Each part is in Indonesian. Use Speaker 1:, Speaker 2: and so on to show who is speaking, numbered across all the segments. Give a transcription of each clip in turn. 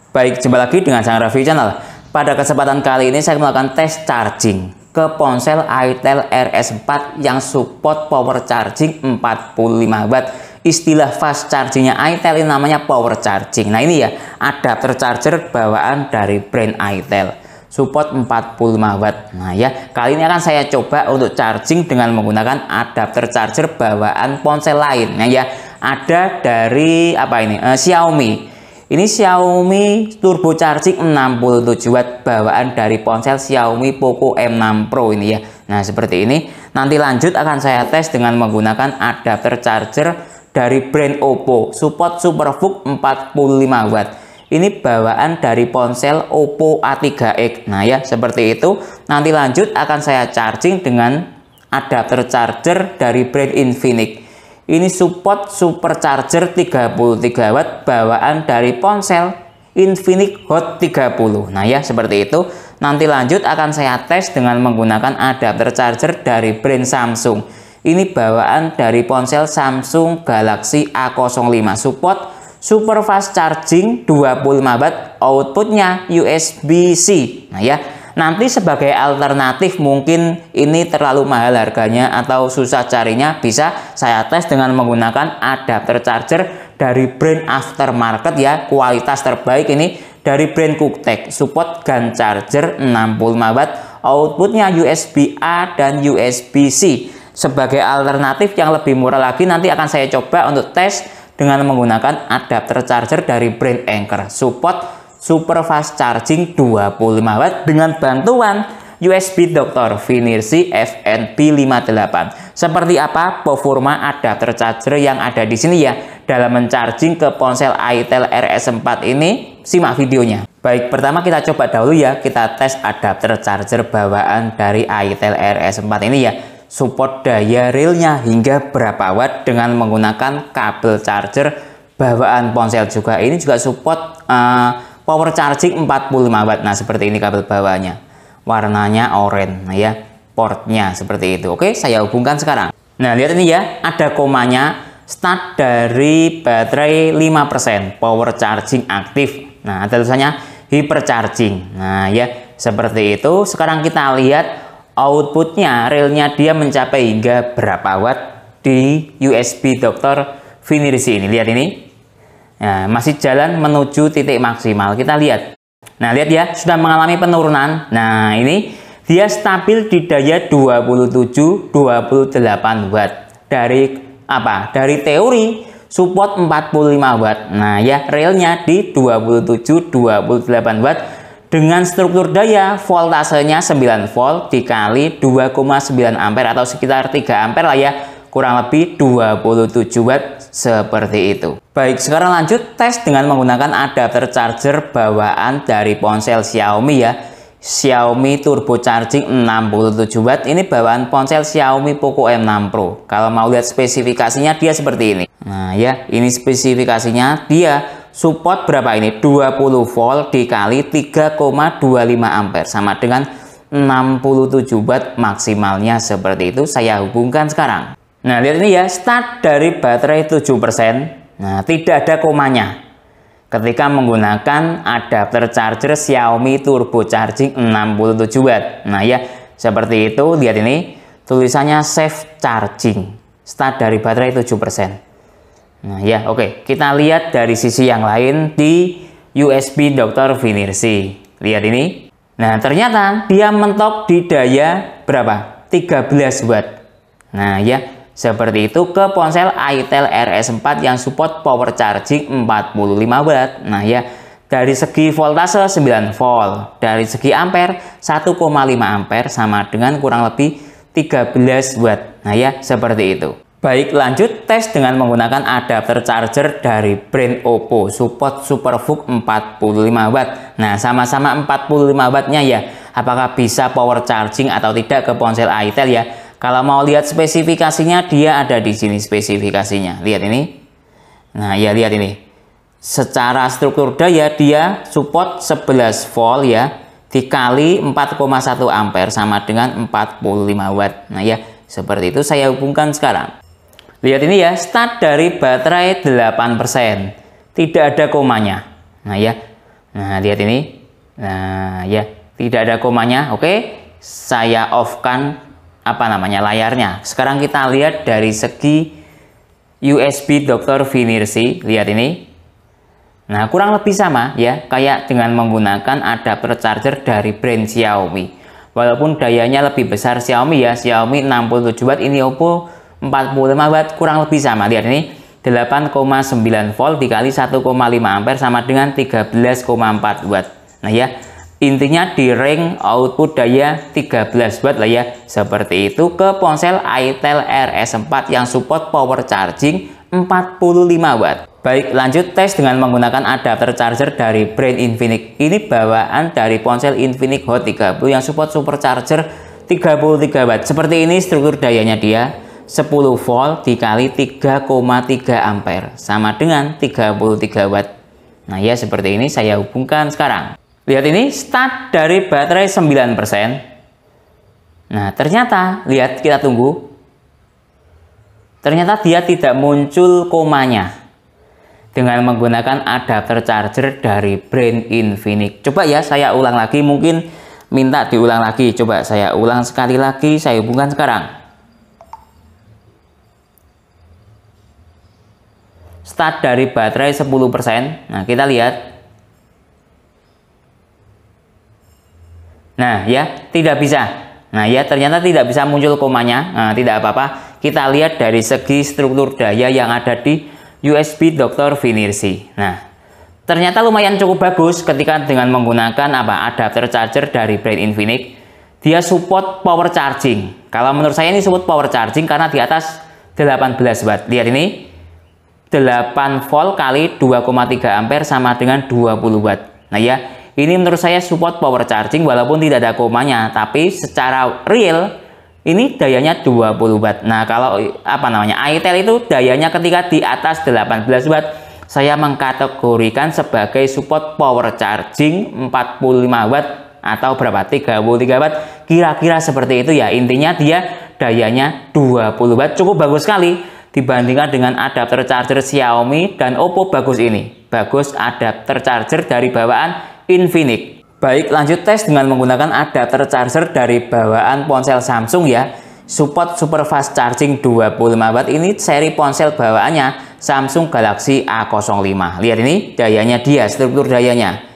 Speaker 1: Baik, jumpa lagi dengan sang review channel. Pada kesempatan kali ini saya melakukan tes charging ke ponsel itel RS4 yang support power charging 45 watt. Istilah fast chargingnya itel ini namanya power charging. Nah ini ya adapter charger bawaan dari brand itel, support 45 watt. Nah ya, kali ini akan saya coba untuk charging dengan menggunakan adapter charger bawaan ponsel lain. Nah ya, ada dari apa ini? Xiaomi. Ini Xiaomi turbo charging 67 watt bawaan dari ponsel Xiaomi Poco M6 Pro ini ya. Nah seperti ini. Nanti lanjut akan saya tes dengan menggunakan adapter charger dari brand Oppo, support SuperVOOC 45 watt. Ini bawaan dari ponsel Oppo A3X. Nah ya seperti itu. Nanti lanjut akan saya charging dengan adapter charger dari brand Infinix. Ini support supercharger 33 watt bawaan dari ponsel Infinix Hot 30. Nah ya seperti itu. Nanti lanjut akan saya tes dengan menggunakan adapter charger dari brand Samsung. Ini bawaan dari ponsel Samsung Galaxy A05, support super fast charging 25 watt, outputnya USB-C. Nah ya, nanti sebagai alternatif mungkin ini terlalu mahal harganya atau susah carinya, bisa saya tes dengan menggunakan adapter charger dari brand aftermarket ya, kualitas terbaik ini dari brand Cooktek, support GaN charger 65 watt, outputnya USB-A dan USB-C. Sebagai alternatif yang lebih murah lagi nanti akan saya coba untuk tes dengan menggunakan adapter charger dari brand Anker, support super fast charging 25 watt dengan bantuan USB Dr. Finersi FNP58. Seperti apa performa adapter charger yang ada di sini ya dalam mencharging ke ponsel itel RS4 ini? Simak videonya. Baik, pertama kita coba dahulu ya, kita tes adapter charger bawaan dari itel RS4 ini ya. Support daya realnya hingga berapa watt dengan menggunakan kabel charger bawaan ponsel juga. Ini juga support power charging 45 watt. Nah seperti ini kabel bawahnya, warnanya oranye. Nah ya, portnya seperti itu. Oke, saya hubungkan sekarang. Nah lihat ini ya, ada komanya start dari baterai 5%, power charging aktif. Nah ada tulisannya hypercharging. Nah ya seperti itu. Sekarang kita lihat outputnya, realnya dia mencapai hingga berapa watt di USB Dr. Finersi ini. Lihat ini. Nah, masih jalan menuju titik maksimal. Kita lihat. Nah, lihat ya, sudah mengalami penurunan. Nah, ini dia stabil di daya 27-28 watt. Dari apa? Dari teori support 45 watt. Nah, ya, realnya di 27-28 watt dengan struktur daya voltasenya 9 volt dikali 2,9 ampere atau sekitar 3 ampere lah ya. Kurang lebih 27 watt seperti itu. Baik, sekarang lanjut tes dengan menggunakan adapter charger bawaan dari ponsel Xiaomi ya. Xiaomi turbo charging 67 watt. Ini bawaan ponsel Xiaomi Poco M6 Pro. Kalau mau lihat spesifikasinya dia seperti ini. Nah ya, ini spesifikasinya dia support berapa ini? 20 volt dikali 3,25 ampere sama dengan 67 watt maksimalnya seperti itu. Saya hubungkan sekarang. Nah lihat ini ya, start dari baterai 7%. Nah tidak ada komanya ketika menggunakan adapter charger Xiaomi turbo charging 67 watt. Nah ya seperti itu. Lihat ini tulisannya safe charging, start dari baterai 7%. Nah ya oke, kita lihat dari sisi yang lain di USB Dr. Finersi. Lihat ini. Nah ternyata dia mentok di daya berapa? 13 watt. Nah ya seperti itu ke ponsel itel RS4 yang support power charging 45 watt. Nah ya, dari segi voltase 9 volt, dari segi ampere 1,5 ampere sama dengan kurang lebih 13 watt. Nah ya, seperti itu. Baik, lanjut tes dengan menggunakan adapter charger dari brand Oppo, support SuperVOOC 45 watt. Nah, sama-sama 45 wattnya ya. Apakah bisa power charging atau tidak ke ponsel itel ya? Kalau mau lihat spesifikasinya, dia ada di sini spesifikasinya. Lihat ini. Nah, ya lihat ini. Secara struktur daya dia support 11 volt ya dikali 4,1 ampere sama dengan 45 watt. Nah, ya seperti itu saya hubungkan sekarang. Lihat ini ya, start dari baterai 8%. Tidak ada komanya. Nah, ya. Nah, lihat ini. Nah, ya, tidak ada komanya. Oke, saya off-kan layarnya. Sekarang kita lihat dari segi USB Dr. Vinirsi. Lihat ini. Nah, kurang lebih sama ya, kayak dengan menggunakan adapter charger dari brand Xiaomi. Walaupun dayanya lebih besar Xiaomi ya, Xiaomi 67 watt, ini Oppo 45 watt, kurang lebih sama. Lihat ini, 8,9 volt dikali 1,5 ampere sama dengan 13,4 watt. Nah ya, intinya di ring output daya 13 watt lah ya. Seperti itu ke ponsel itel RS4 yang support power charging 45 watt. Baik, lanjut tes dengan menggunakan adapter charger dari brand Infinix. Ini bawaan dari ponsel Infinix Hot 30 yang support supercharger 33 watt. Seperti ini struktur dayanya dia. 10 volt dikali 3,3 ampere sama dengan 33 watt. Nah ya, seperti ini saya hubungkan sekarang. Lihat ini, start dari baterai 9%. Nah ternyata, lihat, kita tunggu. Ternyata dia tidak muncul komanya dengan menggunakan adapter charger dari brand Infinix. Coba ya, saya ulang lagi, mungkin minta diulang lagi. Coba saya ulang sekali lagi, saya hubungkan sekarang. Start dari baterai 10%. Nah, kita lihat. Nah, ya, tidak bisa. Nah, ya, ternyata tidak bisa muncul komanya. Nah, tidak apa-apa. Kita lihat dari segi struktur daya yang ada di USB Dr. Vinirsi. Nah, ternyata lumayan cukup bagus ketika dengan menggunakan adapter charger dari brand Infinix. Dia support power charging. Kalau menurut saya ini support power charging karena di atas 18 watt. Lihat ini. 8 volt kali 2,3 ampere sama dengan 20 watt. Nah ya, ini menurut saya support power charging walaupun tidak ada komanya, tapi secara real ini dayanya 20 watt. Nah, kalau itel itu dayanya ketika di atas 18 watt, saya mengkategorikan sebagai support power charging 45 watt atau berapa? 33 watt. Kira-kira seperti itu ya. Intinya dia dayanya 20 watt, cukup bagus sekali. Dibandingkan dengan adapter charger Xiaomi dan Oppo, bagus ini. Bagus adapter charger dari bawaan Infinix. Baik, lanjut tes dengan menggunakan adapter charger dari bawaan ponsel Samsung ya. Support super fast charging 25 watt. Ini seri ponsel bawaannya Samsung Galaxy A05. Lihat ini dayanya dia, struktur dayanya.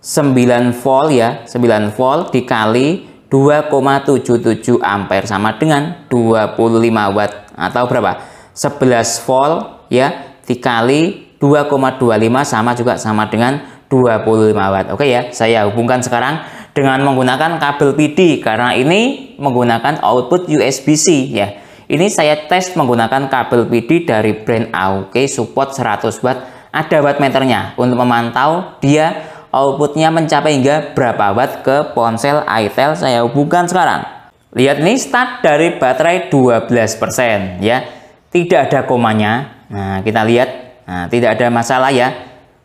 Speaker 1: 9 volt ya, 9 volt dikali 2,77 ampere sama dengan 25 watt atau berapa? 11 volt ya dikali 2,25 sama dengan 25 watt. Oke ya, saya hubungkan sekarang dengan menggunakan kabel PD karena ini menggunakan output USB-C ya. Ini saya tes menggunakan kabel PD dari brand AOKI support 100 watt. Ada wattmeternya untuk memantau dia outputnya mencapai hingga berapa watt ke ponsel itel. Saya hubungkan sekarang. Lihat nih, start dari baterai 12% ya. Tidak ada komanya. Nah, kita lihat. Nah, tidak ada masalah ya.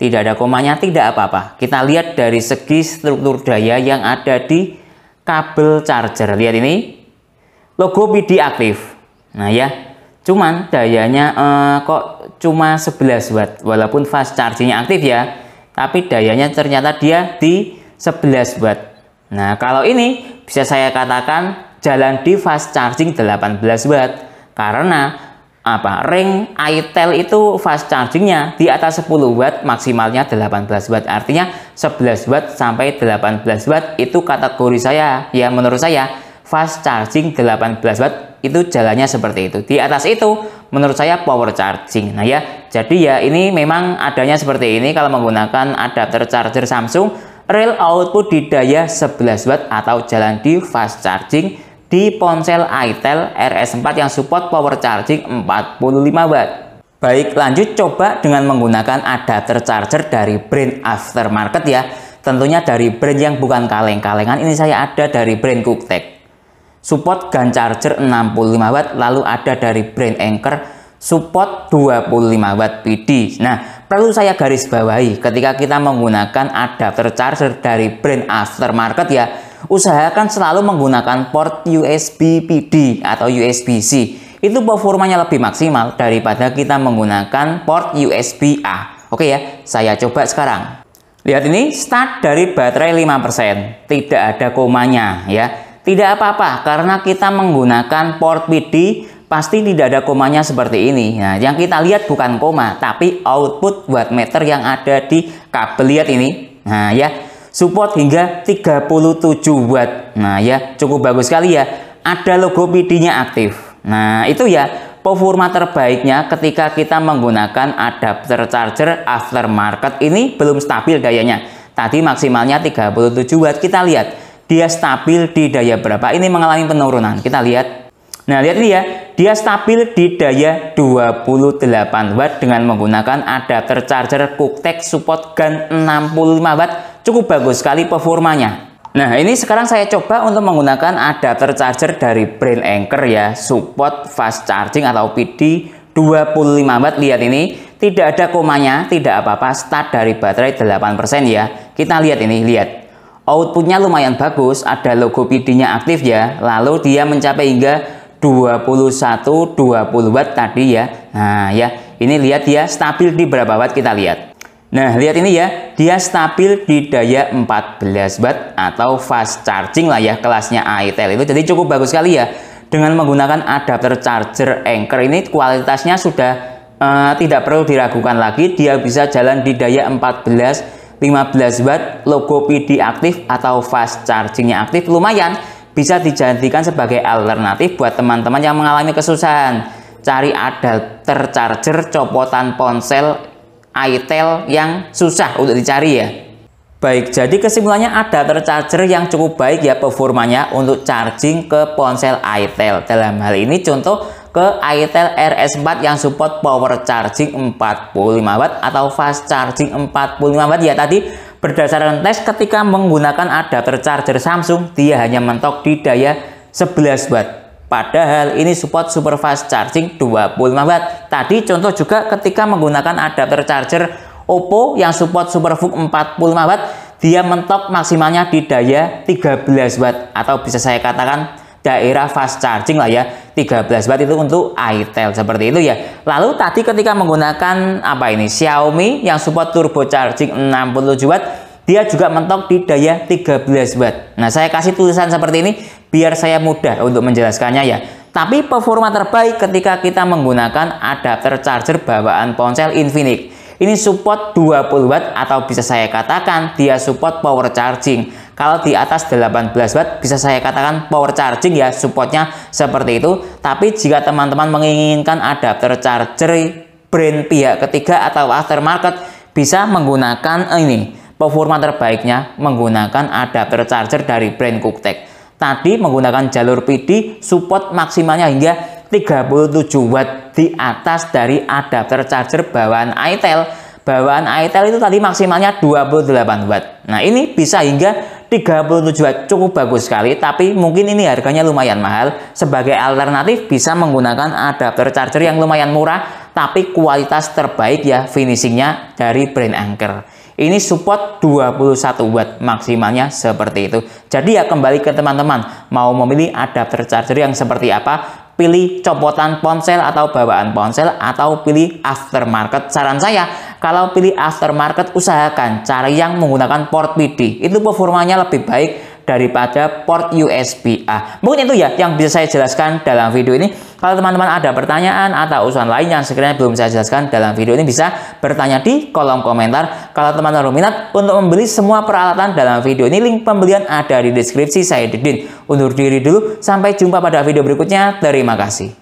Speaker 1: Tidak ada komanya, tidak apa-apa. Kita lihat dari segi struktur daya yang ada di kabel charger. Lihat ini. Logo PD aktif. Nah, ya. Cuman dayanya kok cuma 11 watt. Walaupun fast chargingnya aktif ya. Tapi dayanya ternyata dia di 11 watt. Nah, kalau ini bisa saya katakan jalan di fast charging 18 watt. Karena ring itel itu fast chargingnya di atas 10 watt, maksimalnya 18 watt. Artinya 11 watt sampai 18 watt itu kategori saya ya, menurut saya fast charging 18 watt itu jalannya seperti itu. Di atas itu menurut saya power charging. Nah ya, jadi ya ini memang adanya seperti ini kalau menggunakan adapter charger Samsung. Real output di daya 11 watt atau jalan di fast charging di ponsel itel RS4 yang support power charging 45 watt. Baik, lanjut coba dengan menggunakan adapter charger dari brand aftermarket ya. Tentunya dari brand yang bukan kaleng-kalengan. Ini saya ada dari brand Cooktek. Support GAN charger 65 watt. Lalu ada dari brand Anker support 25 watt PD. Nah, perlu saya garis bawahi ketika kita menggunakan adapter charger dari brand aftermarket ya. Usahakan selalu menggunakan port USB PD atau USB-C. Itu performanya lebih maksimal daripada kita menggunakan port USB A. Oke ya, saya coba sekarang. Lihat ini, start dari baterai 5%, tidak ada komanya ya. Tidak apa-apa karena kita menggunakan port PD, pasti tidak ada komanya seperti ini. Nah, yang kita lihat bukan koma, tapi output wattmeter yang ada di kabel. Lihat ini. Nah, ya, support hingga 37 watt. Nah, ya, cukup bagus sekali ya. Ada logo PD-nya aktif. Nah, itu ya performa terbaiknya ketika kita menggunakan adapter charger aftermarket. Ini belum stabil dayanya. Tadi maksimalnya 37 watt. Kita lihat dia stabil di daya berapa. Ini mengalami penurunan. Kita lihat. Nah, lihat ini ya. Dia stabil di daya 28 watt dengan menggunakan adapter charger QuickTech support GaN 65 watt. Cukup bagus sekali performanya. Nah, ini sekarang saya coba untuk menggunakan adapter charger dari brand Anker ya, support fast charging atau PD 25 watt. Lihat ini, tidak ada komanya, tidak apa-apa, start dari baterai 8% ya. Kita lihat ini, lihat. Outputnya lumayan bagus, ada logo PD-nya aktif ya, lalu dia mencapai hingga 21-20 watt tadi ya. Nah, ya, ini lihat dia stabil di berapa watt, kita lihat. Nah, lihat ini ya, dia stabil di daya 14 watt atau fast charging lah ya, kelasnya AITEL itu. Jadi cukup bagus sekali ya. Dengan menggunakan adapter charger Anker ini kualitasnya sudah tidak perlu diragukan lagi. Dia bisa jalan di daya 14-15 watt, logo PD aktif atau fast chargingnya aktif. Lumayan, bisa dijadikan sebagai alternatif buat teman-teman yang mengalami kesusahan cari adapter charger copotan ponsel AITEL yang susah untuk dicari ya. Baik, jadi kesimpulannya adapter charger yang cukup baik ya performanya untuk charging ke ponsel AITEL. Dalam hal ini contoh ke AITEL RS4 yang support power charging 45 watt atau fast charging 45 watt ya. Tadi berdasarkan tes ketika menggunakan adapter charger Samsung, dia hanya mentok di daya 11 watt. Padahal ini support super fast charging 25 watt. Tadi contoh juga ketika menggunakan adapter charger Oppo yang support SuperVOOC 45 watt, dia mentok maksimalnya di daya 13 watt atau bisa saya katakan daerah fast charging lah ya. 13 watt itu untuk AITEL seperti itu ya. Lalu tadi ketika menggunakan apa ini Xiaomi yang support turbo charging 67 watt, dia juga mentok di daya 13 watt. Nah, saya kasih tulisan seperti ini biar saya mudah untuk menjelaskannya ya. Tapi performa terbaik ketika kita menggunakan adapter charger bawaan ponsel Infinix. Ini support 20 watt atau bisa saya katakan dia support power charging. Kalau di atas 18 watt bisa saya katakan power charging ya, supportnya seperti itu. Tapi jika teman-teman menginginkan adapter charger brand pihak ketiga atau aftermarket, bisa menggunakan ini. Performa terbaiknya menggunakan adapter charger dari brand QuickTech. Tadi menggunakan jalur PD support maksimalnya hingga 37 watt di atas dari adapter charger bawaan AITEL. Bawaan AITEL itu tadi maksimalnya 28 watt. Nah, ini bisa hingga 37 watt, cukup bagus sekali. Tapi mungkin ini harganya lumayan mahal. Sebagai alternatif bisa menggunakan adapter charger yang lumayan murah tapi kualitas terbaik ya, finishingnya dari brand Anker. Ini support 21 watt maksimalnya seperti itu. Jadi ya kembali ke teman-teman, mau memilih adapter charger yang seperti apa, pilih copotan ponsel atau bawaan ponsel atau pilih aftermarket. Saran saya, kalau pilih aftermarket usahakan cari yang menggunakan port PD. Itu performanya lebih baik daripada port USB-A. Mungkin itu ya yang bisa saya jelaskan dalam video ini. Kalau teman-teman ada pertanyaan atau usulan lain yang sekiranya belum saya jelaskan dalam video ini, bisa bertanya di kolom komentar. Kalau teman-teman berminat untuk membeli semua peralatan dalam video ini, link pembelian ada di deskripsi. Saya Didin undur diri dulu, sampai jumpa pada video berikutnya. Terima kasih.